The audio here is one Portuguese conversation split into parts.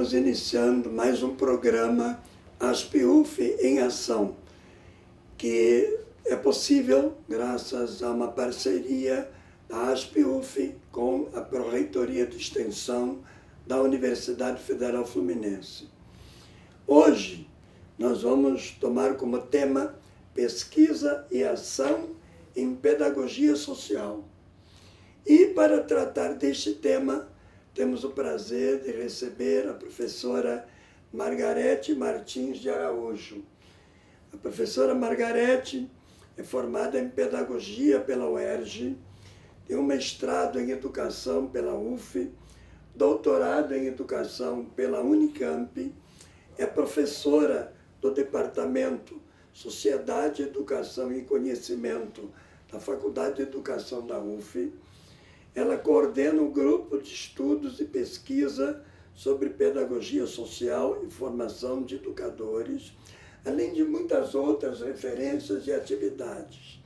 Estamos iniciando mais um programa ASPIUF em Ação, que é possível graças a uma parceria da ASPIUF com a Pró-Reitoria de Extensão da Universidade Federal Fluminense. Hoje, nós vamos tomar como tema pesquisa e ação em pedagogia social. E para tratar deste tema, temos o prazer de receber a professora Margarete Martins de Araújo. A professora Margarete é formada em pedagogia pela UERJ, tem um mestrado em educação pela UF, doutorado em educação pela Unicamp, é professora do Departamento Sociedade, Educação e Conhecimento da Faculdade de Educação da UF. Ela coordena o grupo de estudos e pesquisa sobre pedagogia social e formação de educadores, além de muitas outras referências e atividades.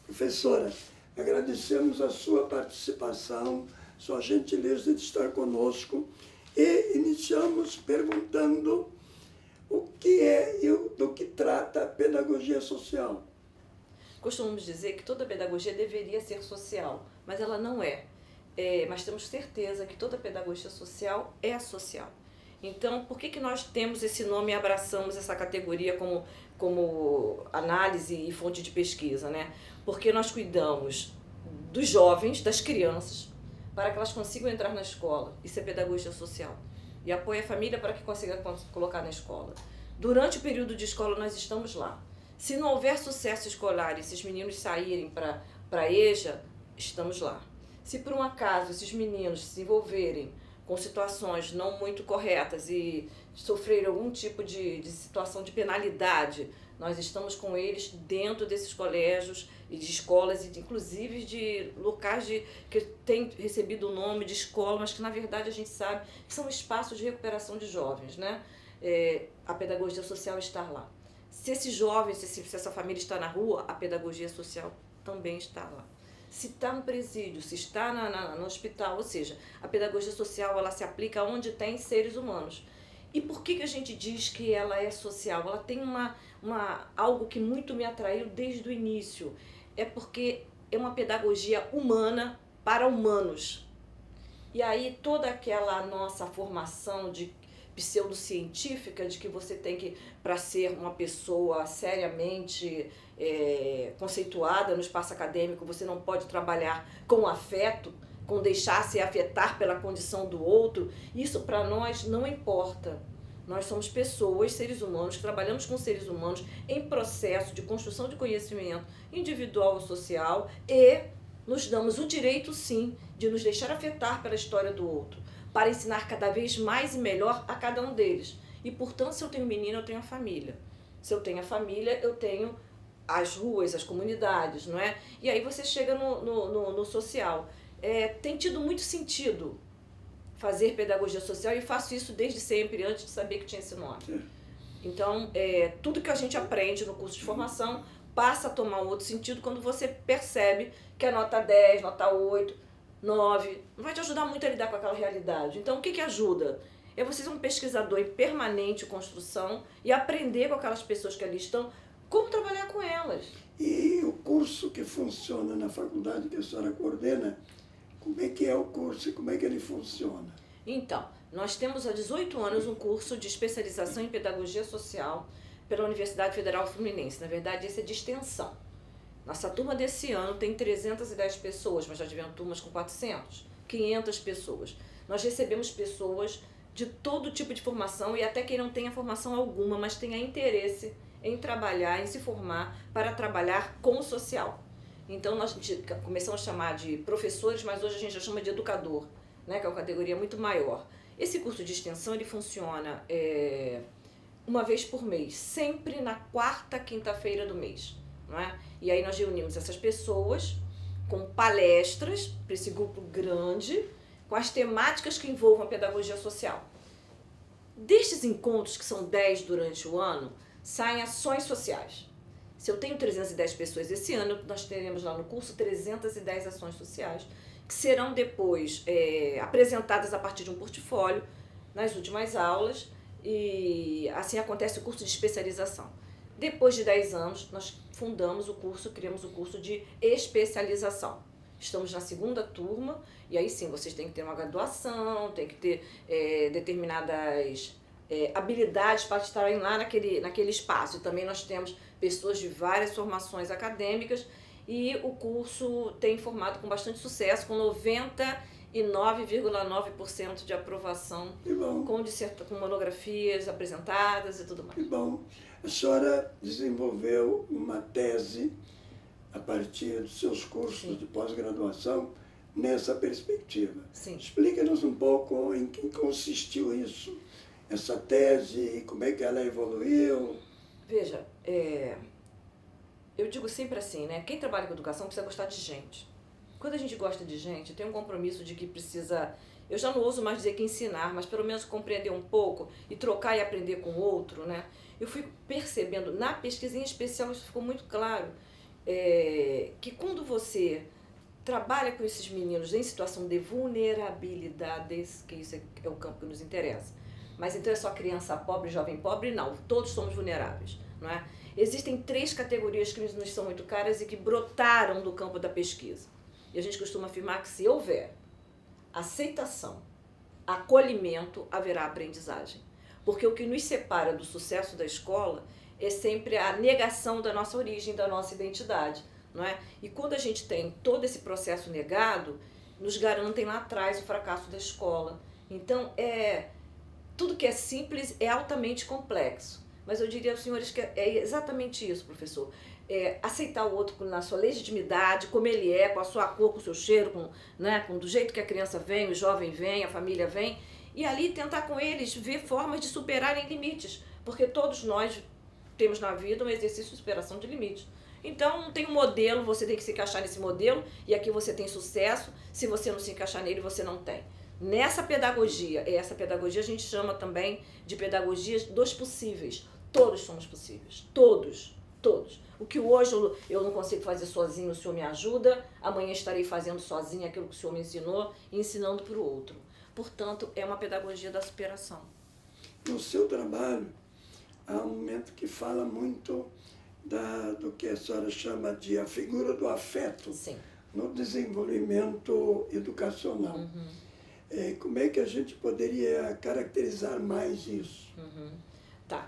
Professora, agradecemos a sua participação, sua gentileza de estar conosco e iniciamos perguntando o que é e do que trata a pedagogia social. Costumamos dizer que toda pedagogia deveria ser social, mas ela não é. Mas temos certeza que toda pedagogia social é social. Então, por que nós temos esse nome e abraçamos essa categoria como análise e fonte de pesquisa, né? Porque nós cuidamos dos jovens, das crianças, para que elas consigam entrar na escola. Isso é pedagogia social. E apoia a família para que consiga colocar na escola. Durante o período de escola, nós estamos lá. Se não houver sucesso escolar e esses meninos saírem para a EJA, estamos lá. Se por um acaso esses meninos se envolverem com situações não muito corretas e sofrerem algum tipo de situação de penalidade, nós estamos com eles dentro desses colégios e de escolas, e inclusive de locais que têm recebido o nome de escola, mas que na verdade a gente sabe que são espaços de recuperação de jovens, né? A pedagogia social está lá. Se esse jovem, se essa família está na rua, a pedagogia social também está lá. Se está no presídio, se está no hospital, ou seja, a pedagogia social ela se aplica onde tem seres humanos. E por que a gente diz que ela é social? Ela tem algo que muito me atraiu desde o início. É porque é uma pedagogia humana para humanos. E aí toda aquela nossa formação de pseudocientífica de que você tem que, para ser uma pessoa seriamente conceituada no espaço acadêmico, você não pode trabalhar com afeto, com deixar-se afetar pela condição do outro, isso para nós não importa. Nós somos pessoas, seres humanos, que trabalhamos com seres humanos em processo de construção de conhecimento individual ou social e nos damos o direito, sim, de nos deixar afetar pela história do outro, para ensinar cada vez mais e melhor a cada um deles. E, portanto, se eu tenho menino, eu tenho a família. Se eu tenho a família, eu tenho as ruas, as comunidades, não é? E aí você chega no social. Tem tido muito sentido fazer pedagogia social e faço isso desde sempre, antes de saber que tinha esse nome. Então, tudo que a gente aprende no curso de formação passa a tomar um outro sentido quando você percebe que a nota 10, nota 8, 9, vai te ajudar muito a lidar com aquela realidade. Então, o que ajuda? É você ser um pesquisador em permanente construção e aprender com aquelas pessoas que ali estão, como trabalhar com elas. E o curso que funciona na faculdade que a senhora coordena, como é que é o curso e como é que ele funciona? Então, nós temos há 18 anos um curso de especialização em pedagogia social pela Universidade Federal Fluminense. Na verdade, esse é de extensão. Nossa turma desse ano tem 310 pessoas, mas já tivemos turmas com 400, 500 pessoas. Nós recebemos pessoas de todo tipo de formação e até quem não tenha formação alguma, mas tenha interesse em trabalhar, em se formar para trabalhar com o social. Então, nós começamos a chamar de professores, mas hoje a gente já chama de educador, né, que é uma categoria muito maior. Esse curso de extensão ele funciona uma vez por mês, sempre na quarta quinta-feira do mês. Não é? E aí nós reunimos essas pessoas com palestras para esse grupo grande, com as temáticas que envolvam a pedagogia social. Destes encontros, que são 10 durante o ano, saem ações sociais. Se eu tenho 310 pessoas esse ano, nós teremos lá no curso 310 ações sociais, que serão depois apresentadas a partir de um portfólio nas últimas aulas, e assim acontece o curso de especialização. Depois de 10 anos, nós fundamos o curso, criamos o curso de especialização. Estamos na segunda turma, e aí sim, vocês têm que ter uma graduação, tem que ter determinadas habilidades para estarem lá naquele espaço. E também nós temos pessoas de várias formações acadêmicas, e o curso tem formado com bastante sucesso, com 99,9% de aprovação, com monografias apresentadas e tudo mais. Que bom. A senhora desenvolveu uma tese a partir dos seus cursos Sim. de pós-graduação nessa perspectiva. Sim. Explica-nos um pouco em que consistiu isso, essa tese, e como é que ela evoluiu. Veja, eu digo sempre assim, né? Quem trabalha com educação precisa gostar de gente. Quando a gente gosta de gente, tem um compromisso de que precisa... Eu já não ouso mais dizer que ensinar, mas pelo menos compreender um pouco e trocar e aprender com o outro, né? Eu fui percebendo, na pesquisa em especial, isso ficou muito claro, que quando você trabalha com esses meninos em situação de vulnerabilidades, que isso é o campo que nos interessa, mas então é só criança pobre, jovem pobre? Não, todos somos vulneráveis, não é? Existem 3 categorias que nos são muito caras e que brotaram do campo da pesquisa. E a gente costuma afirmar que se houver aceitação, acolhimento, haverá aprendizagem. Porque o que nos separa do sucesso da escola é sempre a negação da nossa origem, da nossa identidade, não é? E quando a gente tem todo esse processo negado, nos garantem lá atrás o fracasso da escola. Então, tudo que é simples é altamente complexo. Mas eu diria aos senhores que é exatamente isso, professor. Aceitar o outro na sua legitimidade, como ele é, com a sua cor, com o seu cheiro, do jeito que a criança vem, o jovem vem, a família vem, e ali tentar com eles ver formas de superarem limites, porque todos nós temos na vida um exercício de superação de limites. Então, tem um modelo, você tem que se encaixar nesse modelo, e aqui você tem sucesso, se você não se encaixar nele, você não tem. Nessa pedagogia, essa pedagogia a gente chama também de pedagogia dos possíveis. Todos somos possíveis, todos. O que hoje eu não consigo fazer sozinho, o senhor me ajuda, amanhã estarei fazendo sozinho aquilo que o senhor me ensinou e ensinando para o outro. Portanto, é uma pedagogia da superação. No seu trabalho, há um momento que fala muito do que a senhora chama de a figura do afeto Sim. no desenvolvimento educacional. Uhum. Como é que a gente poderia caracterizar mais isso? Uhum. Tá.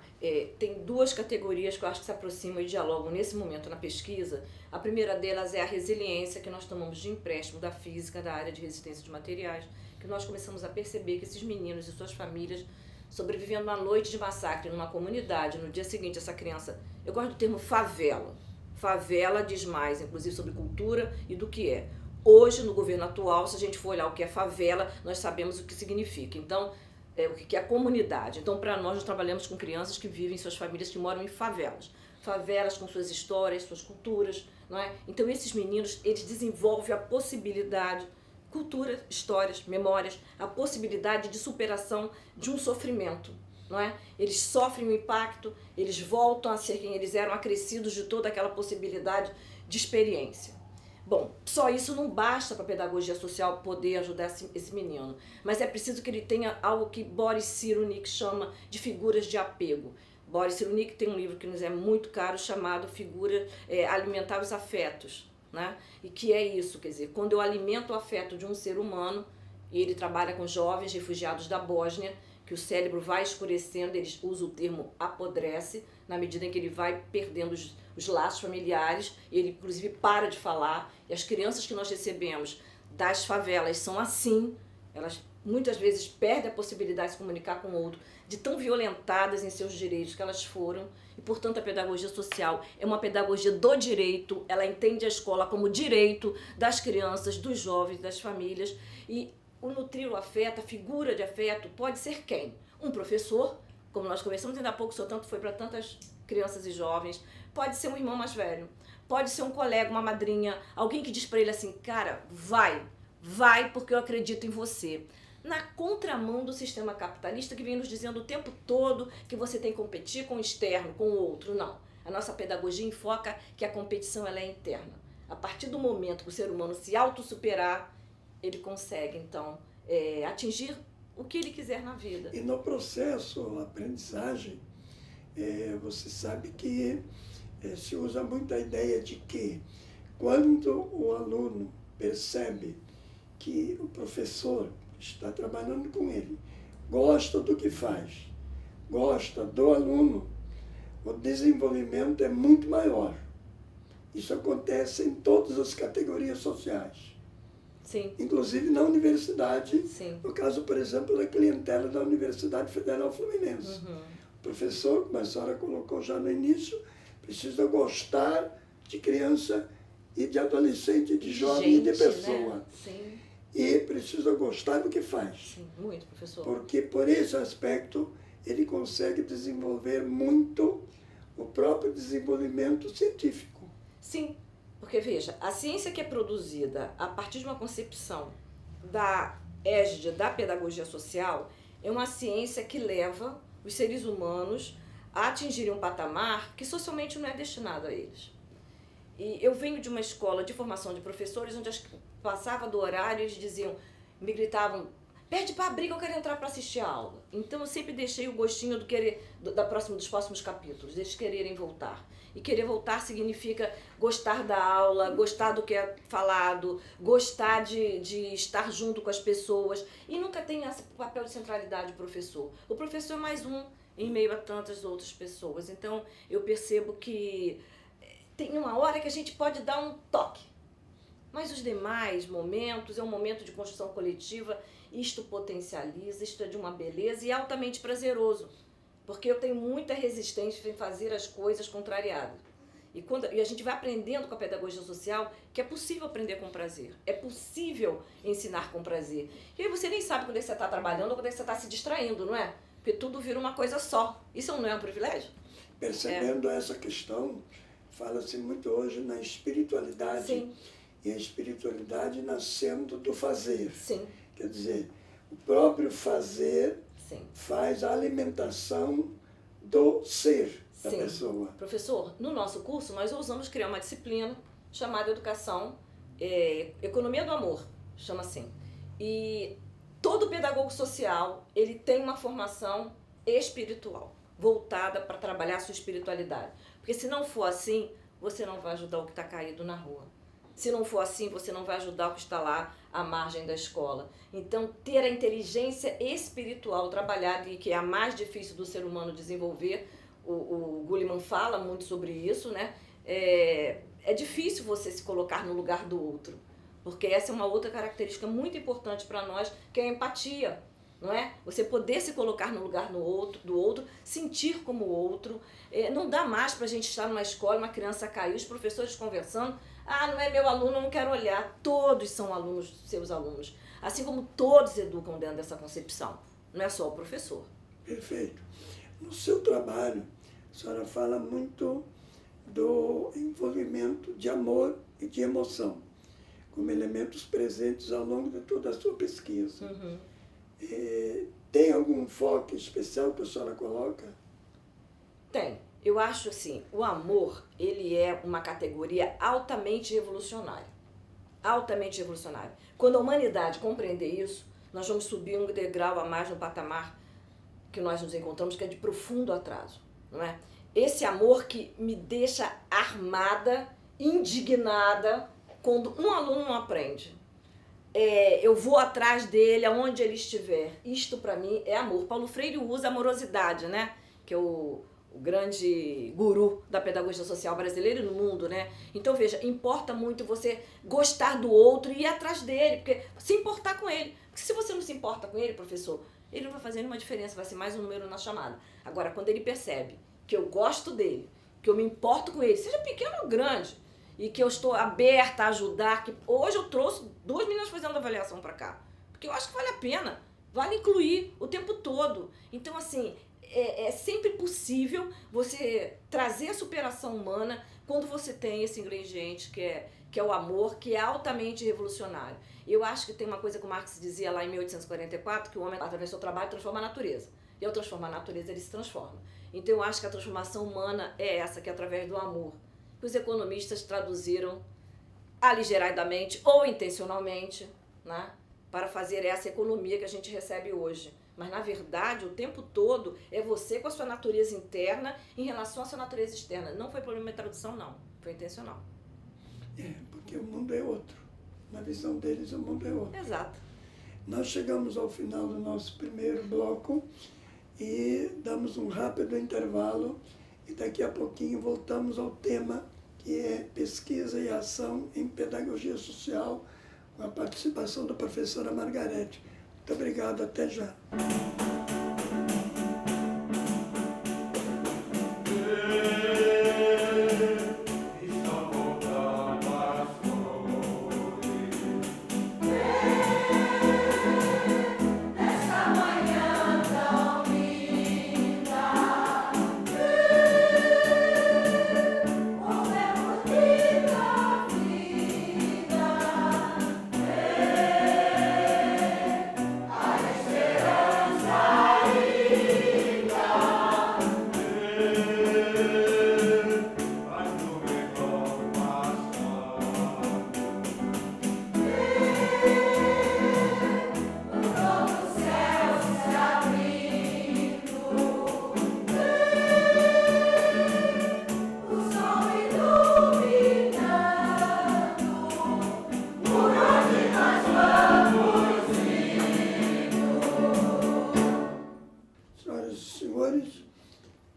Tem 2 categorias que eu acho que se aproximam e dialogam nesse momento na pesquisa. A primeira delas é a resiliência, que nós tomamos de empréstimo da física, da área de resistência de materiais, que nós começamos a perceber que esses meninos e suas famílias, sobrevivendo uma noite de massacre numa comunidade, no dia seguinte essa criança... Eu gosto do termo favela. Favela diz mais, inclusive, sobre cultura e do que é. Hoje, no governo atual, se a gente for olhar o que é favela, nós sabemos o que significa. Então, o que é a comunidade. Então, para nós trabalhamos com crianças que vivem, suas famílias que moram em favelas. Favelas com suas histórias, suas culturas, não é? Então, esses meninos, eles desenvolvem a possibilidade, cultura, histórias, memórias, a possibilidade de superação de um sofrimento, não é? Eles sofrem o impacto, eles voltam a ser quem eles eram, acrescidos de toda aquela possibilidade de experiência. Bom, só isso não basta para a pedagogia social poder ajudar esse menino, mas é preciso que ele tenha algo que Boris Cyrulnik chama de figuras de apego. Boris Cyrulnik tem um livro que nos é muito caro chamado Alimentar os Afetos, né? E que é isso, quer dizer, quando eu alimento o afeto de um ser humano, e ele trabalha com jovens refugiados da Bósnia, que o cérebro vai escurecendo, eles usam o termo apodrece, na medida em que ele vai perdendo os laços familiares, ele inclusive para de falar, e as crianças que nós recebemos das favelas são assim, elas muitas vezes perdem a possibilidade de se comunicar com o outro, de tão violentadas em seus direitos que elas foram, e portanto a pedagogia social é uma pedagogia do direito, ela entende a escola como direito das crianças, dos jovens, das famílias, e o nutrir o afeto, a figura de afeto pode ser quem? Um professor, como nós conversamos ainda há pouco, o senhor tanto foi para tantas crianças e jovens, pode ser um irmão mais velho, pode ser um colega, uma madrinha, alguém que diz para ele assim, cara, vai porque eu acredito em você. Na contramão do sistema capitalista que vem nos dizendo o tempo todo que você tem que competir com o externo, com o outro. Não. A nossa pedagogia enfoca que a competição ela é interna. A partir do momento que o ser humano se autossuperar, ele consegue, então, atingir o que ele quiser na vida. E no processo, a aprendizagem, você sabe que se usa muito a ideia de que quando o aluno percebe que o professor está trabalhando com ele, gosta do que faz, gosta do aluno, o desenvolvimento é muito maior. Isso acontece em todas as categorias sociais. Sim. Inclusive na universidade, Sim. no caso, por exemplo, da clientela da Universidade Federal Fluminense. Uhum. O professor, como a senhora colocou já no início, precisa gostar de criança e de adolescente, de jovem e de pessoa. Né? Sim. E precisa gostar do que faz. Sim, muito, professor. Porque por esse aspecto ele consegue desenvolver muito o próprio desenvolvimento científico. Sim, porque veja, a ciência que é produzida a partir de uma concepção da égide da pedagogia social é uma ciência que leva os seres humanos a atingirem um patamar que socialmente não é destinado a eles. E eu venho de uma escola de formação de professores onde passava do horário e eles diziam, me gritavam, pede para abrir que eu quero entrar para assistir a aula. Então eu sempre deixei o gostinho dos próximos capítulos, deles quererem voltar. E querer voltar significa gostar da aula, gostar do que é falado, gostar de estar junto com as pessoas. E nunca tem esse papel de centralidade do professor. O professor é mais um em meio a tantas outras pessoas. Então eu percebo que tem uma hora que a gente pode dar um toque. Mas os demais momentos é um momento de construção coletiva. Isto potencializa, isto é de uma beleza e é altamente prazeroso. Porque eu tenho muita resistência em fazer as coisas contrariadas. E a gente vai aprendendo com a pedagogia social que é possível aprender com prazer. É possível ensinar com prazer. E aí você nem sabe quando é que você está trabalhando ou quando é que você está se distraindo, não é? Porque tudo vira uma coisa só. Isso não é um privilégio? Percebendo essa questão, fala-se muito hoje na espiritualidade. Sim. E a espiritualidade nascendo do fazer. Sim. Quer dizer, o próprio fazer Sim. faz a alimentação do ser da Sim. pessoa. Professor, no nosso curso nós ousamos criar uma disciplina chamada Educação, Economia do Amor, chama assim. E todo pedagogo social, ele tem uma formação espiritual, voltada para trabalhar a sua espiritualidade. Porque se não for assim, você não vai ajudar o que está caído na rua. Se não for assim, você não vai ajudar o que está lá à margem da escola. Então, ter a inteligência espiritual trabalhada, e que é a mais difícil do ser humano desenvolver, o Goleman fala muito sobre isso, né? É difícil você se colocar no lugar do outro, porque essa é uma outra característica muito importante para nós, que é a empatia, não é? Você poder se colocar no lugar do outro, sentir como o outro. Não dá mais para a gente estar numa escola, uma criança caiu, os professores conversando, não é meu aluno, eu não quero olhar. Todos são alunos, seus alunos. Assim como todos educam dentro dessa concepção. Não é só o professor. Perfeito. No seu trabalho, a senhora fala muito do envolvimento de amor e de emoção, como elementos presentes ao longo de toda a sua pesquisa. Uhum. Tem algum foco especial que a senhora coloca? Tem. Eu acho assim, o amor, ele é uma categoria altamente revolucionária. Altamente revolucionária. Quando a humanidade compreender isso, nós vamos subir um degrau a mais no patamar que nós nos encontramos, que é de profundo atraso, não é? Esse amor que me deixa armada, indignada, quando um aluno não aprende. Eu vou atrás dele, aonde ele estiver. Isto, para mim, é amor. Paulo Freire usa amorosidade, né? Que é o grande guru da pedagogia social brasileira e no mundo, né? Então, veja, importa muito você gostar do outro e ir atrás dele, porque se importar com ele. Porque se você não se importa com ele, professor, ele não vai fazer nenhuma diferença, vai ser mais um número na chamada. Agora, quando ele percebe que eu gosto dele, que eu me importo com ele, seja pequeno ou grande, e que eu estou aberta a ajudar, que hoje eu trouxe 2 meninas fazendo avaliação para cá, porque eu acho que vale a pena, vale incluir o tempo todo. Então, assim, é sempre possível você trazer a superação humana quando você tem esse ingrediente que é o amor, que é altamente revolucionário. Eu acho que tem uma coisa que o Marx dizia lá em 1844, que o homem, através do seu trabalho, transforma a natureza. E ao transformar a natureza, ele se transforma. Então eu acho que a transformação humana é essa, que é através do amor. Que os economistas traduziram aligeradamente ou intencionalmente, né? para fazer essa economia que a gente recebe hoje. Mas, na verdade, o tempo todo é você com a sua natureza interna em relação à sua natureza externa. Não foi problema de tradução, não. Foi intencional. Porque o mundo é outro. Na visão deles, o mundo é outro. Exato. Nós chegamos ao final do nosso primeiro bloco e damos um rápido intervalo e daqui a pouquinho voltamos ao tema que é pesquisa e ação em pedagogia social, com a participação da professora Margarete. Muito obrigado, até já.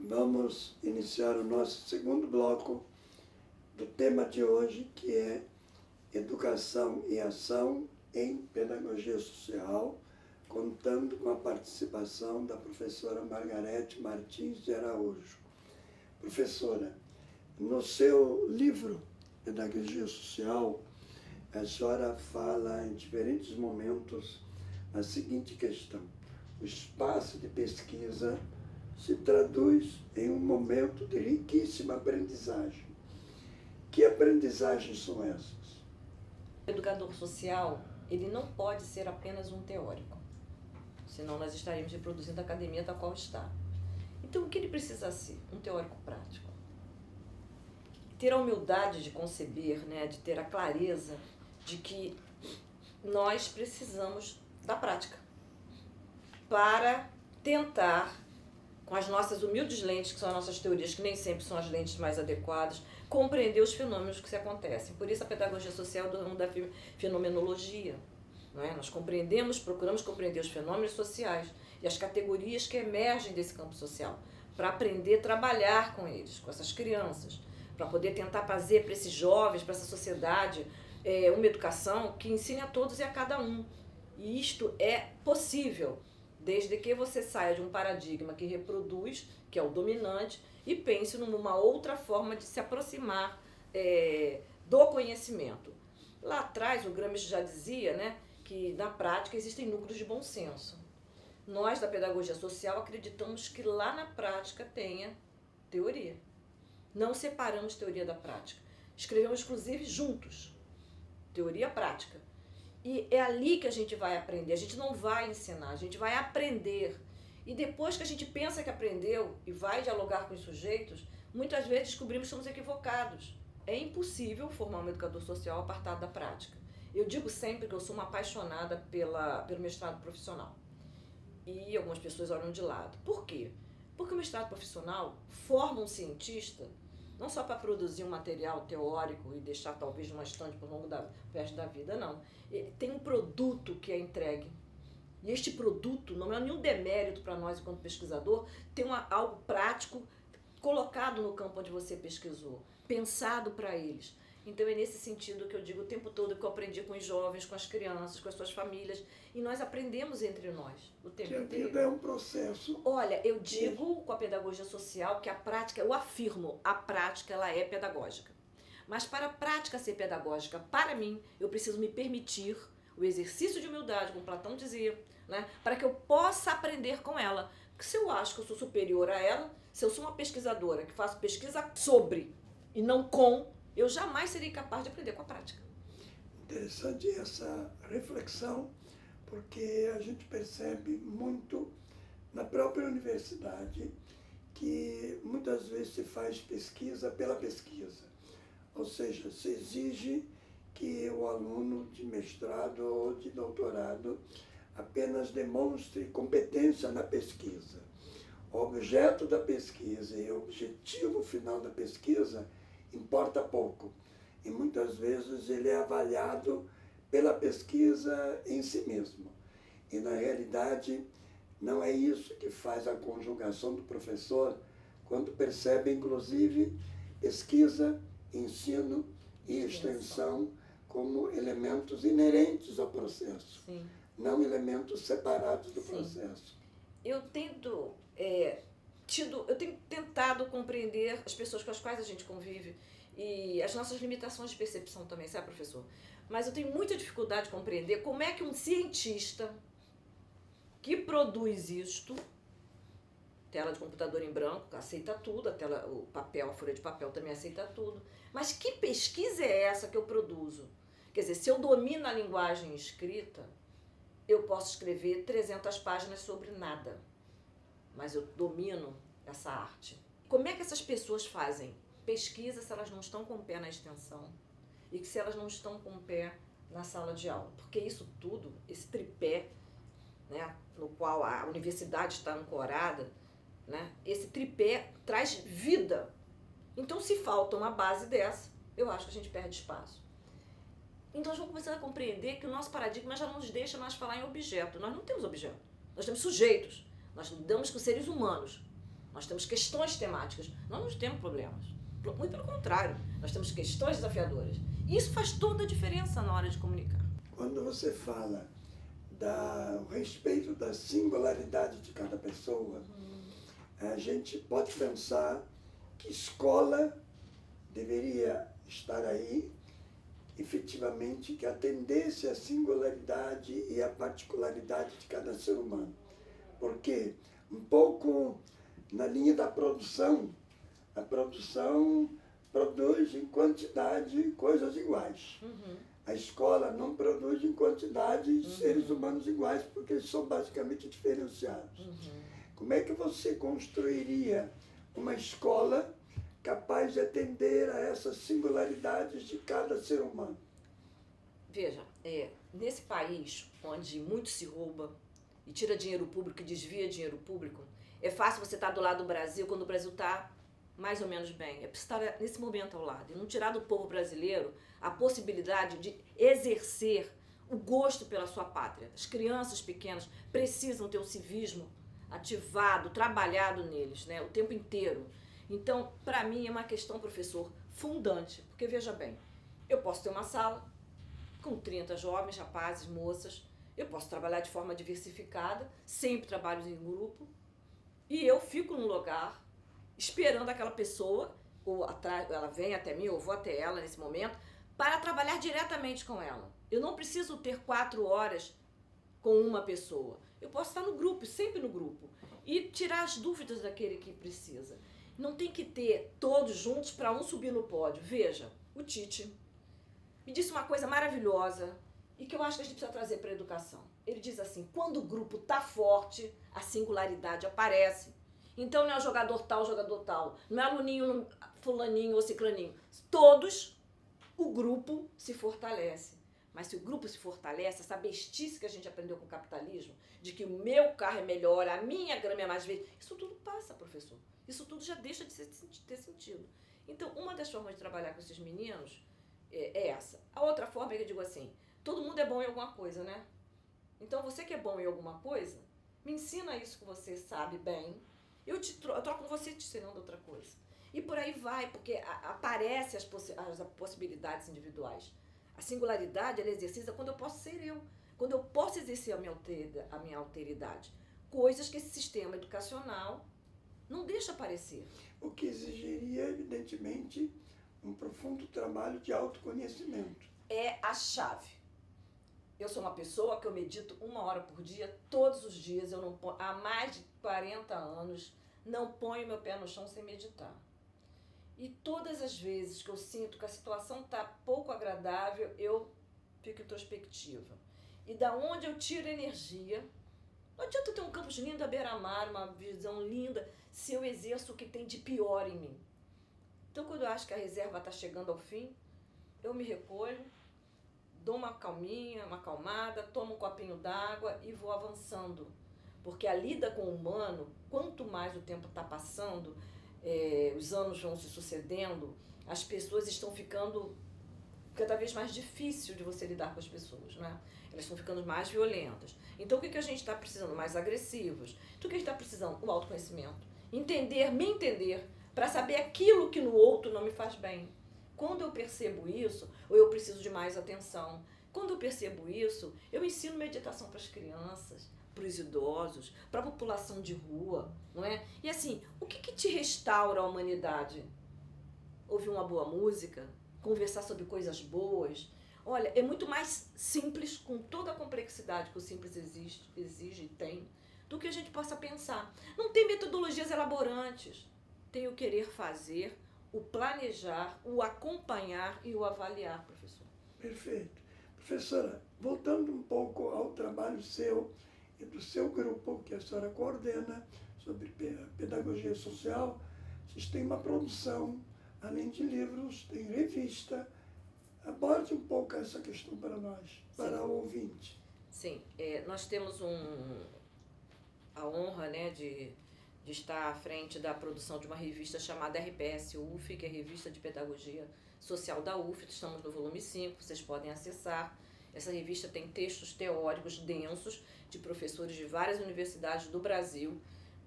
Vamos iniciar o nosso segundo bloco do tema de hoje, que é Educação e Ação em Pedagogia Social, contando com a participação da professora Margarete Martins de Araújo. Professora, no seu livro Pedagogia Social, a senhora fala em diferentes momentos a seguinte questão: o espaço de pesquisa se traduz em um momento de riquíssima aprendizagem. Que aprendizagens são essas? O educador social, ele não pode ser apenas um teórico, senão nós estaríamos reproduzindo a academia da qual está. Então, o que ele precisa ser? Um teórico prático. Ter a humildade de conceber, né, de ter a clareza de que nós precisamos da prática para tentar, com as nossas humildes lentes, que são as nossas teorias, que nem sempre são as lentes mais adequadas, compreender os fenômenos que se acontecem. Por isso a pedagogia social é do ramo da fenomenologia. Não é? Nós procuramos compreender os fenômenos sociais e as categorias que emergem desse campo social, para aprender a trabalhar com eles, com essas crianças, para poder tentar fazer para esses jovens, para essa sociedade, uma educação que ensine a todos e a cada um. E isto é possível, desde que você saia de um paradigma que reproduz, que é o dominante, e pense numa outra forma de se aproximar do conhecimento. Lá atrás, o Gramsci já dizia, né, que na prática existem núcleos de bom senso. Nós, da pedagogia social, acreditamos que lá na prática tenha teoria. Não separamos teoria da prática. Escrevemos, inclusive, juntos. Teoria prática. E é ali que a gente vai aprender. A gente não vai ensinar, a gente vai aprender. E depois que a gente pensa que aprendeu e vai dialogar com os sujeitos, muitas vezes descobrimos que estamos equivocados. É impossível formar um educador social apartado da prática. Eu digo sempre que eu sou uma apaixonada pelo mestrado profissional. E algumas pessoas olham de lado. Por quê? Porque o mestrado profissional forma um cientista não só para produzir um material teórico e deixar talvez numa estante por longo do resto da vida, não. Ele tem um produto que é entregue. E este produto não é nenhum demérito para nós enquanto pesquisador, tem algo prático colocado no campo onde você pesquisou, pensado para eles. Então é nesse sentido que eu digo o tempo todo que eu aprendi com os jovens, com as crianças, com as suas famílias, e nós aprendemos entre nós o tempo inteiro. Que a vida é um processo. Olha, eu digo com a pedagogia social que a prática, eu afirmo, a prática ela é pedagógica. Mas para a prática ser pedagógica, para mim, eu preciso me permitir o exercício de humildade, como Platão dizia, né, para que eu possa aprender com ela. Porque se eu acho que eu sou superior a ela, se eu sou uma pesquisadora que faço pesquisa sobre e não com, eu jamais serei capaz de aprender com a prática. Interessante essa reflexão, porque a gente percebe muito na própria universidade que muitas vezes se faz pesquisa pela pesquisa. Ou seja, se exige que o aluno de mestrado ou de doutorado apenas demonstre competência na pesquisa. O objeto da pesquisa e o objetivo final da pesquisa importa pouco. E muitas vezes ele é avaliado pela pesquisa em si mesmo. E na realidade não é isso que faz a conjugação do professor quando percebe, inclusive, pesquisa, ensino e extensão como elementos inerentes ao processo, Sim. não elementos separados do Sim. processo. Eu tenho tentado compreender as pessoas com as quais a gente convive e as nossas limitações de percepção também, sabe, professor? Mas eu tenho muita dificuldade de compreender como é que um cientista que produz isto, tela de computador em branco, aceita tudo, o papel, a folha de papel também aceita tudo, mas que pesquisa é essa que eu produzo? Quer dizer, se eu domino a linguagem escrita, eu posso escrever 300 páginas sobre nada, mas eu domino essa arte. Como é que essas pessoas fazem pesquisa se elas não estão com o pé na extensão e se elas não estão com o pé na sala de aula? Porque isso tudo, esse tripé, né, no qual a universidade está ancorada, né, esse tripé traz vida. Então, se falta uma base dessa, eu acho que a gente perde espaço. Então, nós vamos começar a compreender que o nosso paradigma já não nos deixa mais falar em objeto. Nós não temos objeto, nós temos sujeitos. Nós lidamos com seres humanos. Nós temos questões temáticas. Nós não temos problemas. Muito pelo contrário, nós temos questões desafiadoras. E isso faz toda a diferença na hora de comunicar. Quando você fala do respeito da singularidade de cada pessoa, a gente pode pensar que escola deveria estar aí, efetivamente, que atendesse a singularidade e a particularidade de cada ser humano. Porque um pouco na linha da produção, a produção produz em quantidade coisas iguais. A escola não produz em quantidade seres humanos iguais, porque eles são basicamente diferenciados. Como é que você construiria uma escola capaz de atender a essas singularidades de cada ser humano? Veja, nesse país onde muito se rouba e tira dinheiro público e desvia dinheiro público, é fácil você estar do lado do Brasil quando o Brasil está mais ou menos bem. É preciso estar nesse momento ao lado e não tirar do povo brasileiro a possibilidade de exercer o gosto pela sua pátria. As crianças pequenas precisam ter o civismo ativado, trabalhado neles, né, o tempo inteiro. Então, para mim, é uma questão, professor, fundante, porque veja bem, eu posso ter uma sala com 30 jovens, rapazes, moças, eu posso trabalhar de forma diversificada, sempre trabalho em grupo, e eu fico num lugar esperando aquela pessoa, ou ela vem até mim, ou vou até ela nesse momento, para trabalhar diretamente com ela. Eu não preciso ter 4 horas com uma pessoa. Eu posso estar no grupo, sempre no grupo, e tirar as dúvidas daquele que precisa. Não tem que ter todos juntos para um subir no pódio. Veja, o Tite me disse uma coisa maravilhosa e que eu acho que a gente precisa trazer para a educação. Ele diz assim, quando o grupo está forte, a singularidade aparece. Então não é o jogador tal, não é aluninho, fulaninho ou ciclaninho. Todos, o grupo se fortalece. Mas se o grupo se fortalece, essa bestice que a gente aprendeu com o capitalismo, de que o meu carro é melhor, a minha grama é mais verde, isso tudo passa, professor. Isso tudo já deixa de ter sentido. Então, uma das formas de trabalhar com esses meninos é essa. A outra forma é que eu digo assim, todo mundo é bom em alguma coisa, né? Então, você que é bom em alguma coisa, me ensina isso que você sabe bem, eu troco com você te ensinando outra coisa. E por aí vai, porque aparecem as possibilidades individuais. A singularidade ela é exercida quando eu posso ser eu, quando eu posso exercer a minha alteridade. Coisas que esse sistema educacional não deixa aparecer. O que exigiria, evidentemente, um profundo trabalho de autoconhecimento. É a chave. Eu sou uma pessoa que eu medito 1 hora por dia, todos os dias. Eu não ponho, há mais de 40 anos, não ponho meu pé no chão sem meditar. E todas as vezes que eu sinto que a situação está pouco agradável, eu fico introspectiva. E da onde eu tiro energia? Não adianta eu ter um campus lindo à beira-mar, uma visão linda, se eu exerço o que tem de pior em mim. Então, quando eu acho que a reserva está chegando ao fim, eu me recolho dou uma calminha, uma acalmada, tomo um copinho d'água e vou avançando. Porque a lida com o humano, quanto mais o tempo está passando, os anos vão se sucedendo, as pessoas estão ficando cada vez mais difícil de você lidar com as pessoas, né? Elas estão ficando mais violentas. Então, o que a gente está precisando? Mais agressivos. Então, o que a gente está precisando? O autoconhecimento. Entender, me entender, para saber aquilo que no outro não me faz bem. Quando eu percebo isso, ou eu preciso de mais atenção. Quando eu percebo isso, eu ensino meditação para as crianças, para os idosos, para a população de rua, não é? E assim, o que te restaura a humanidade? Ouvir uma boa música? Conversar sobre coisas boas? Olha, é muito mais simples, com toda a complexidade que o simples exige e tem, do que a gente possa pensar. Não tem metodologias elaborantes. Tem o querer fazer, o planejar, o acompanhar e o avaliar, professor. Perfeito. Professora, voltando um pouco ao trabalho seu e do seu grupo, que a senhora coordena, sobre pedagogia social, vocês têm uma produção, além de livros, tem revista. Aborde um pouco essa questão para nós, para o ouvinte. Sim, nós temos a honra, né, de estar à frente da produção de uma revista chamada RPS UF, que é a Revista de Pedagogia Social da UF. Estamos no volume 5, vocês podem acessar. Essa revista tem textos teóricos densos de professores de várias universidades do Brasil,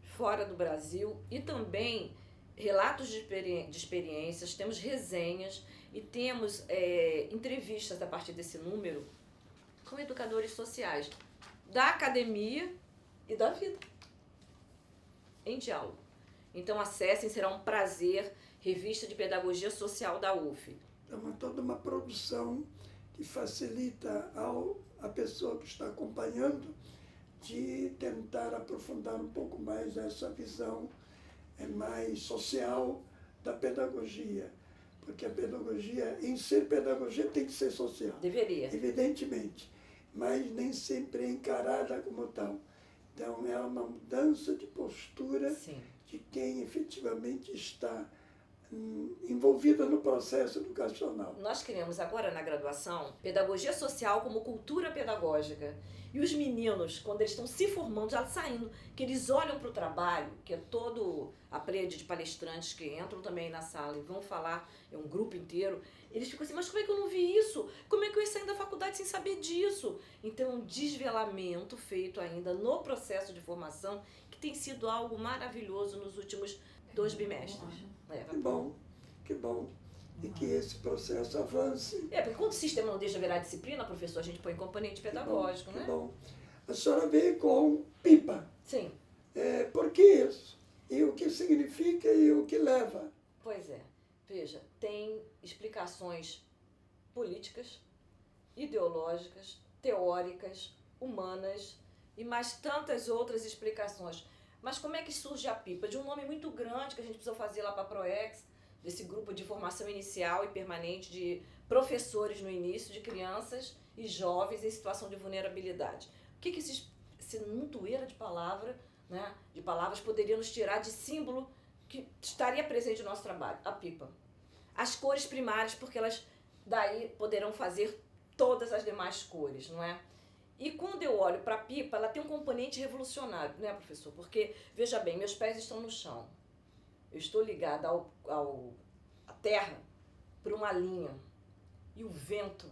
fora do Brasil, e também relatos de experiências, temos resenhas e temos entrevistas a partir desse número com educadores sociais da academia e da vida, em diálogo. Então acessem, será um prazer, Revista de Pedagogia Social da UF. É toda uma produção que facilita a pessoa que está acompanhando de tentar aprofundar um pouco mais essa visão mais social da pedagogia. Porque a pedagogia, em ser pedagogia, tem que ser social. Deveria. Evidentemente. Mas nem sempre é encarada como tal. Então, é uma mudança de postura Sim. de quem efetivamente está envolvida no processo educacional. Nós criamos agora na graduação pedagogia social como cultura pedagógica. E os meninos, quando eles estão se formando, já saindo, que eles olham para o trabalho, que é todo a plede de palestrantes que entram também na sala e vão falar, é um grupo inteiro, eles ficam assim, mas como é que eu não vi isso? Como é que eu ia sair da faculdade sem saber disso? Então, um desvelamento feito ainda no processo de formação, que tem sido algo maravilhoso nos últimos 2 bimestres. Que bom, que bom. E que esse processo avance. Porque quando o sistema não deixa virar disciplina, professor, a gente põe componente pedagógico, né? Que bom. A senhora veio com pipa. Sim. Por que isso? E o que significa e o que leva? Pois é. Veja, tem explicações políticas, ideológicas, teóricas, humanas e mais tantas outras explicações. Mas como é que surge a pipa? De um nome muito grande que a gente precisou fazer lá para a ProEx, desse grupo de formação inicial e permanente de professores no início, de crianças e jovens em situação de vulnerabilidade. O que esse montoeira de palavra, né, de palavras poderia nos tirar de símbolo que estaria presente no nosso trabalho? A pipa. As cores primárias, porque elas daí poderão fazer todas as demais cores, não é? E quando eu olho para a pipa, ela tem um componente revolucionário, né, professor? Porque, veja bem, meus pés estão no chão. Eu estou ligada à terra por uma linha. E o vento,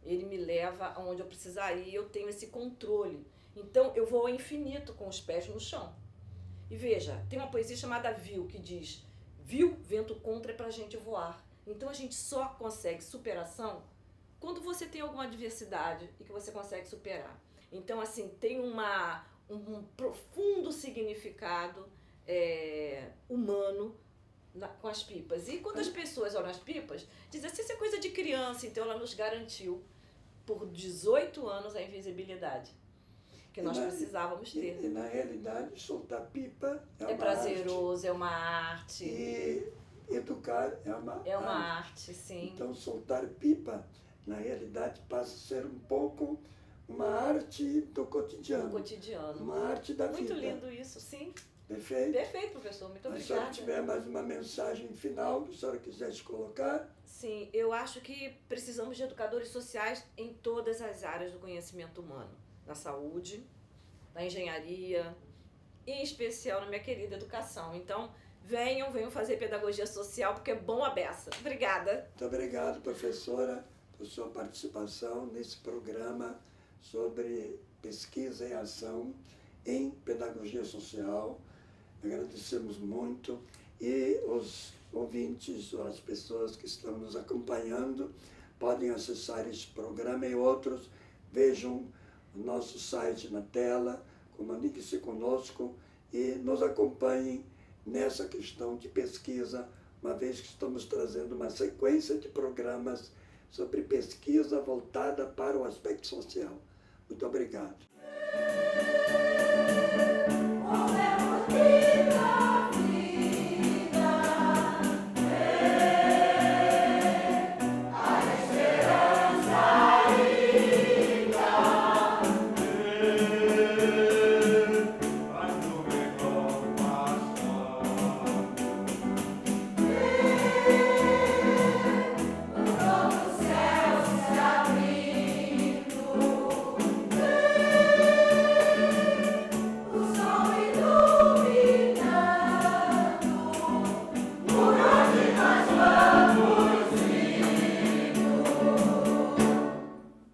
ele me leva aonde eu precisar ir e eu tenho esse controle. Então, eu vou ao infinito com os pés no chão. E veja, tem uma poesia chamada Viu, que diz: viu, vento contra é pra gente voar. Então, a gente só consegue superação quando você tem alguma adversidade e que você consegue superar. Então, assim, tem um profundo significado humano com as pipas. E quando as pessoas olham as pipas, dizem assim, isso é coisa de criança. Então, ela nos garantiu, por 18 anos, a invisibilidade que nós precisávamos ter. E, na realidade, soltar pipa é prazeroso, é uma arte. E educar é uma arte, sim. Então, soltar pipa, na realidade, passa a ser um pouco uma arte do cotidiano. Do cotidiano. Uma arte da vida. Muito lindo isso, sim. Perfeito? Perfeito, professor. Muito Se a senhora obrigada. tiver mais uma mensagem final que a senhora quisesse colocar. Sim, eu acho que precisamos de educadores sociais em todas as áreas do conhecimento humano. Na saúde, na engenharia, em especial na minha querida educação. Então, venham fazer pedagogia social, porque é bom a beça. Obrigada. Muito obrigado, professora, por sua participação nesse programa sobre pesquisa e ação em pedagogia social. Agradecemos muito. E os ouvintes, ou as pessoas que estão nos acompanhando, podem acessar este programa e outros. Vejam o nosso site na tela, comuniquem-se conosco e nos acompanhem nessa questão de pesquisa, uma vez que estamos trazendo uma sequência de programas sobre pesquisa voltada para o aspecto social. Muito obrigado.